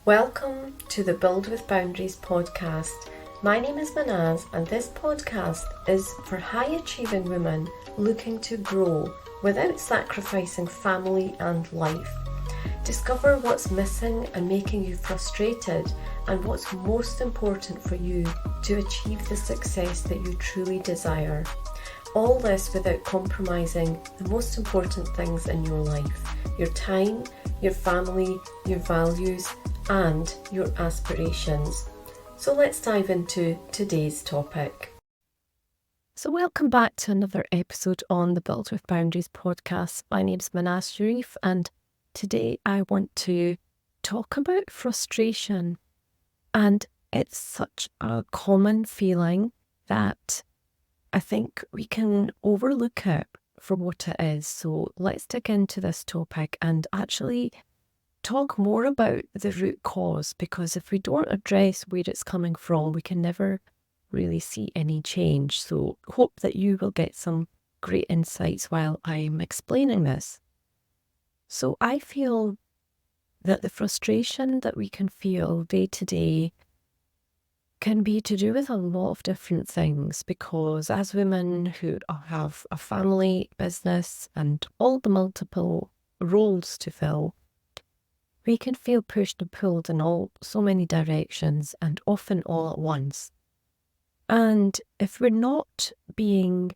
Welcome to the Build with Boundaries podcast. My name is Manaz, and this podcast is for high achieving women looking to grow without sacrificing family and life. Discover what's missing and making you frustrated, and what's most important for you to achieve the success that you truly desire. All this without compromising the most important things in your life: your time, your family, your values, and your aspirations. So let's dive into today's topic. So welcome back to another episode on the Build with Boundaries podcast. My name's Manaz Sharif, and today I want to talk about frustration. And it's such a common feeling that I think we can overlook it for what it is. So let's dig into this topic and actually talk more about the root cause, because if we don't address where it's coming from, we can never really see any change. So hope that you will get some great insights while I'm explaining this. So I feel that the frustration that we can feel day to day can be to do with a lot of different things, because as women who have a family, business, and all the multiple roles to fill, we can feel pushed and pulled in so many directions, and often all at once. And if we're not being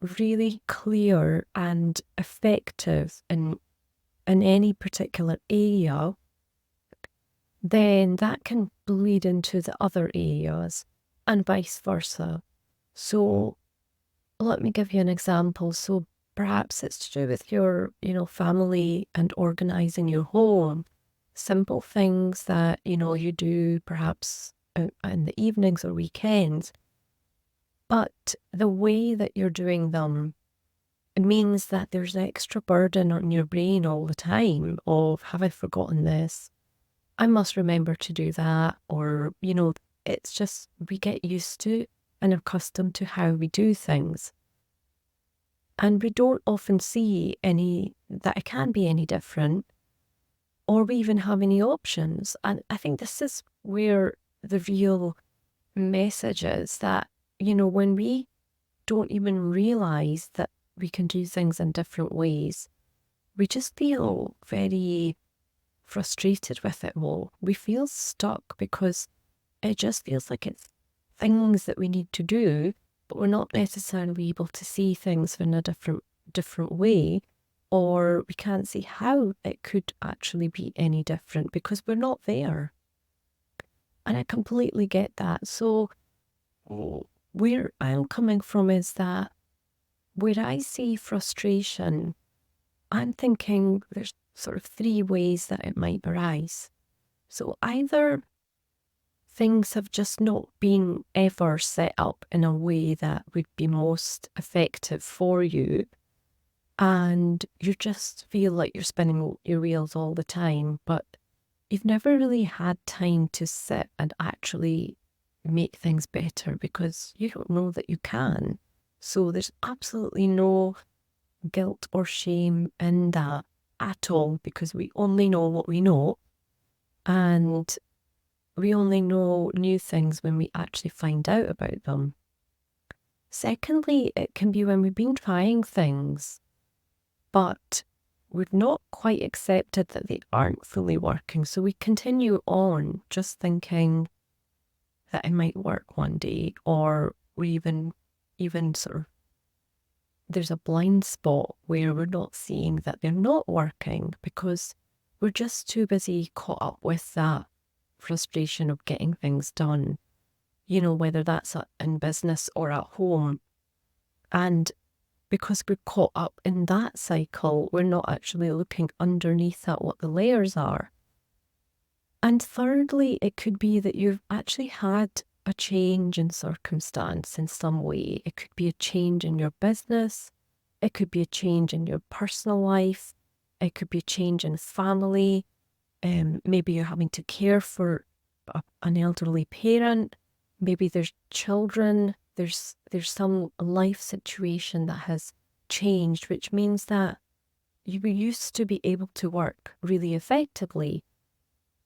really clear and effective in any particular area, then that can bleed into the other areas and vice versa. So let me give you an example. So perhaps it's to do with your, family and organizing your home. Simple things that, you do perhaps in the evenings or weekends. But the way that you're doing them, it means that there's extra burden on your brain all the time of, have I forgotten this? I must remember to do that. Or, it's just we get used to and accustomed to how we do things. And we don't often see that it can be any different, or we even have any options. And I think this is where the real message is, that, when we don't even realize that we can do things in different ways, we just feel very frustrated with it all. We feel stuck because it just feels like it's things that we need to do, but we're not necessarily able to see things in a different way, or we can't see how it could actually be any different because we're not there. And I completely get that. So where I'm coming from is that where I see frustration, I'm thinking there's sort of three ways that it might arise. So either things have just not been ever set up in a way that would be most effective for you, and you just feel like you're spinning your wheels all the time, but you've never really had time to sit and actually make things better because you don't know that you can. So there's absolutely no guilt or shame in that at all, because we only know what we know, and we only know new things when we actually find out about them. Secondly, it can be when we've been trying things, but we've not quite accepted that they aren't fully working. So we continue on just thinking that it might work one day, or we even sort of, there's a blind spot where we're not seeing that they're not working because we're just too busy caught up with that frustration of getting things done, whether that's in business or at home. And because we're caught up in that cycle, we're not actually looking underneath at what the layers are. And thirdly, it could be that you've actually had a change in circumstance in some way. It could be a change in your business. It could be a change in your personal life. It could be a change in family. Maybe you're having to care for an elderly parent. Maybe there's children. There's some life situation that has changed, which means that you used to be able to work really effectively,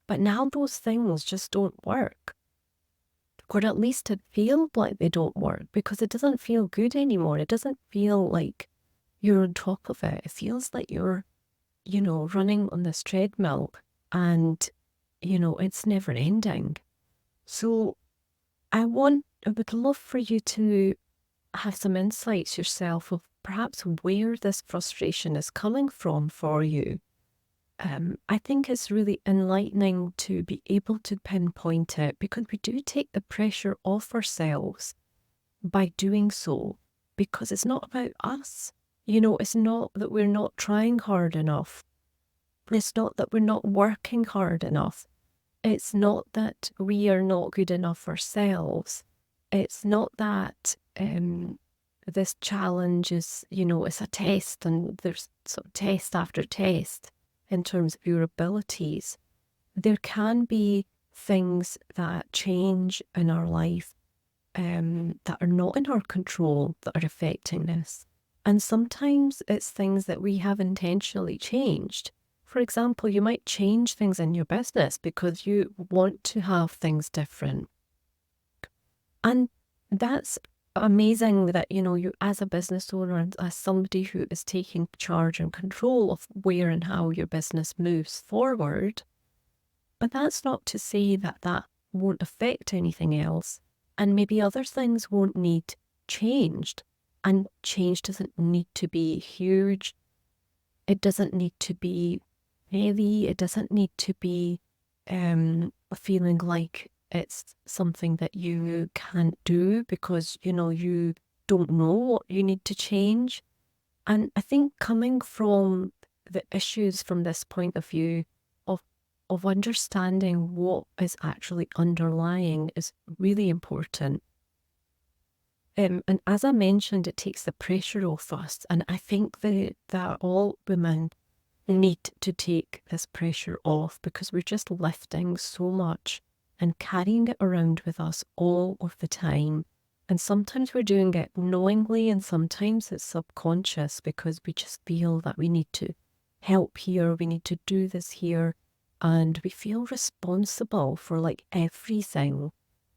But now those things just don't work. Or at least it feels like they don't work because it doesn't feel good anymore. It doesn't feel like you're on top of it. It feels like you're, running on this treadmill and, it's never ending. So I would love for you to have some insights yourself of perhaps where this frustration is coming from for you. I think it's really enlightening to be able to pinpoint it because we do take the pressure off ourselves by doing so, because it's not about us. It's not that we're not trying hard enough. It's not that we're not working hard enough. It's not that we are not good enough ourselves. It's not that this challenge is, it's a test and there's sort of test after test in terms of your abilities. There can be things that change in our life that are not in our control that are affecting this. And sometimes it's things that we have intentionally changed. For example, you might change things in your business because you want to have things different. And that's amazing that, you as a business owner and as somebody who is taking charge and control of where and how your business moves forward. But that's not to say that that won't affect anything else. And maybe other things won't need changed. And change doesn't need to be huge. It doesn't need to be heavy. It doesn't need to be feeling like it's something that you can't do because, you don't know what you need to change. And I think coming from the issues from this point of view of understanding what is actually underlying is really important. And as I mentioned, it takes the pressure off us. And I think that all women need to take this pressure off because we're just lifting so much and carrying it around with us all of the time. And sometimes we're doing it knowingly and sometimes it's subconscious because we just feel that we need to help here, we need to do this here. And we feel responsible for like everything.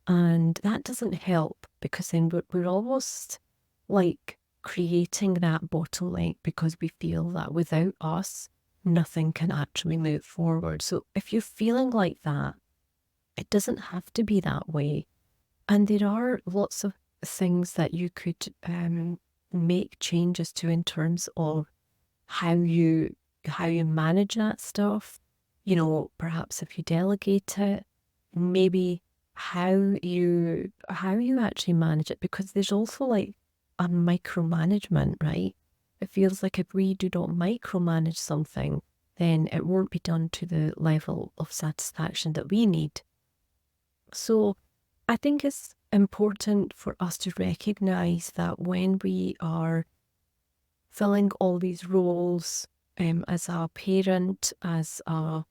And that doesn't help because then we're almost like creating that bottleneck because we feel that without us, nothing can actually move forward. So if you're feeling like that, it doesn't have to be that way. And there are lots of things that you could make changes to in terms of how you manage that stuff. Perhaps if you delegate it, maybe how you actually manage it, because there's also like a micromanagement, right? It feels like if we do not micromanage something, then it won't be done to the level of satisfaction that we need. So I think it's important for us to recognize that when we are filling all these roles, as a parent, as a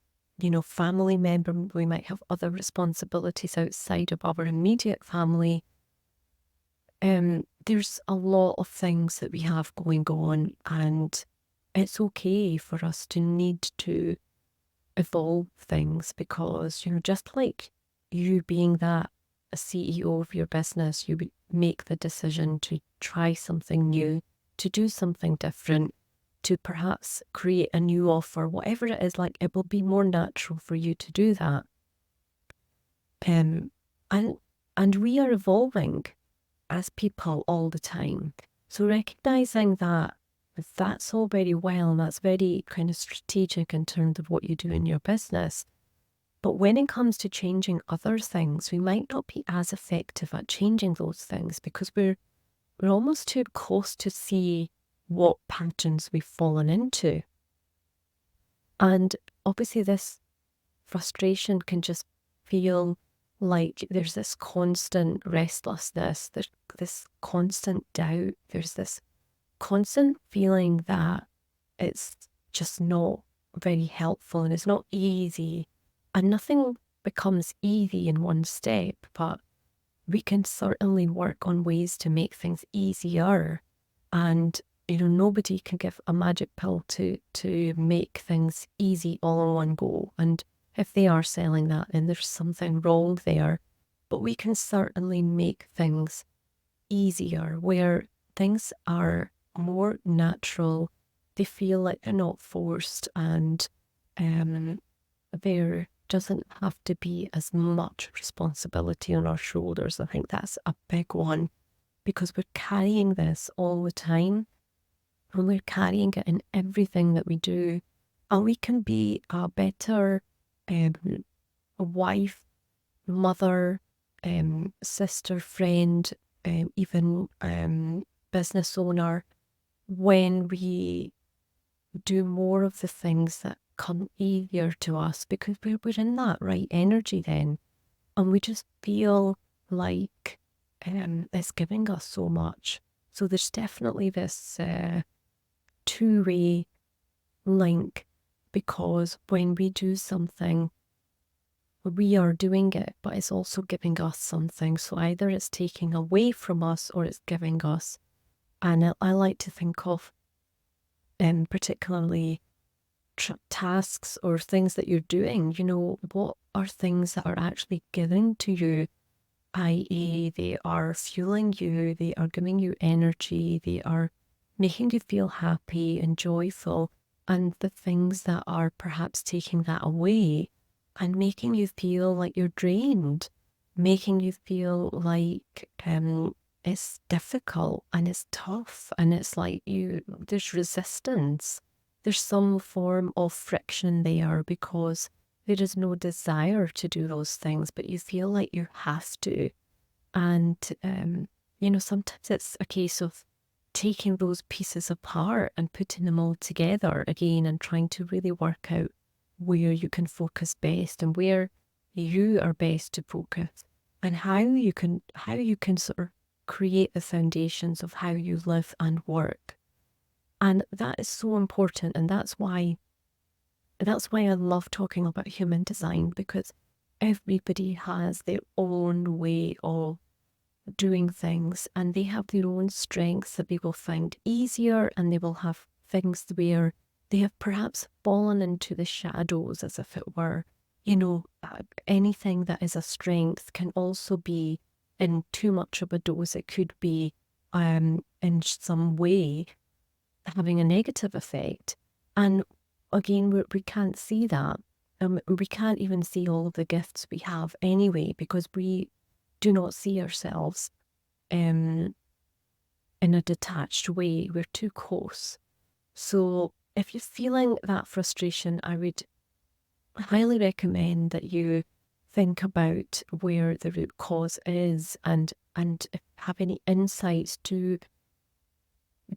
family member, we might have other responsibilities outside of our immediate family. There's a lot of things that we have going on, and it's okay for us to need to evolve things because, just like you being that a CEO of your business, you would make the decision to try something new, to do something different, to perhaps create a new offer, whatever it is, like it will be more natural for you to do that. And we are evolving as people all the time. So recognizing that that's all very well and that's very kind of strategic in terms of what you do in your business. But when it comes to changing other things, we might not be as effective at changing those things because we're almost too close to see what patterns we've fallen into. And obviously this frustration can just feel like there's this constant restlessness, there's this constant doubt, there's this constant feeling that it's just not very helpful and it's not easy. And nothing becomes easy in one step, but we can certainly work on ways to make things easier. And nobody can give a magic pill to make things easy all in one go. And if they are selling that, then there's something wrong there. But we can certainly make things easier where things are more natural. They feel like they're not forced, and there doesn't have to be as much responsibility on our shoulders. I think that's a big one, because we're carrying this all the time, and we're carrying it in everything that we do. And we can be a better wife, mother, sister, friend, even business owner, when we do more of the things that come easier to us, because we're in that right energy then, and we just feel like it's giving us so much. So there's definitely this two-way link, because when we do something, we are doing it, but it's also giving us something. So either it's taking away from us or it's giving us. And I like to think of particularly tasks or things that you're doing. What are things that are actually giving to you, i.e. they are fueling you, they are giving you energy, they are making you feel happy and joyful, and the things that are perhaps taking that away and making you feel like you're drained, making you feel like it's difficult and it's tough and it's like there's resistance. There's some form of friction there because there is no desire to do those things, but you feel like you have to. And, sometimes it's a case of taking those pieces apart and putting them all together again and trying to really work out where you can focus best and where you are best to focus, and how you can sort of create the foundations of how you live and work. And that is so important, and that's why I love talking about human design, because everybody has their own way of doing things, and they have their own strengths that they will find easier, and they will have things where they have perhaps fallen into the shadows, as if it were. Anything that is a strength can also be in too much of a dose. It could be in some way having a negative effect. And again, we can't see that. We can't even see all of the gifts we have anyway, because we do not see ourselves in a detached way. We're too close. So if you're feeling that frustration, I would highly recommend that you think about where the root cause is, and if you have any insights, do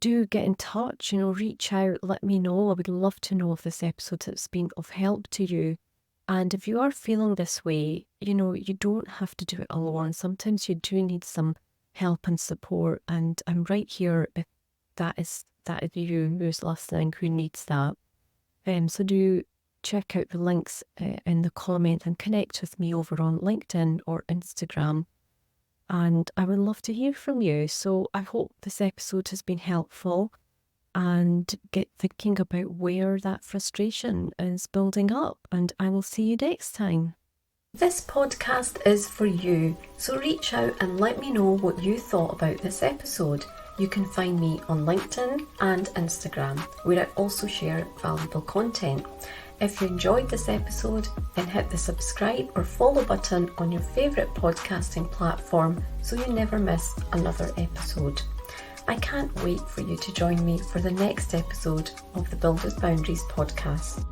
get in touch, reach out, let me know. I would love to know if this episode has been of help to you. And if you are feeling this way, you don't have to do it alone. Sometimes you do need some help and support, and I'm right here if that is you who's listening who needs that. So do check out the links in the comment and connect with me over on LinkedIn or Instagram. And I would love to hear from you. So I hope this episode has been helpful, and get thinking about where that frustration is building up. And I will see you next time. This podcast is for you, so reach out and let me know what you thought about this episode. You can find me on LinkedIn and Instagram, where I also share valuable content. If you enjoyed this episode, then hit the subscribe or follow button on your favourite podcasting platform so you never miss another episode. I can't wait for you to join me for the next episode of the Build with Boundaries podcast.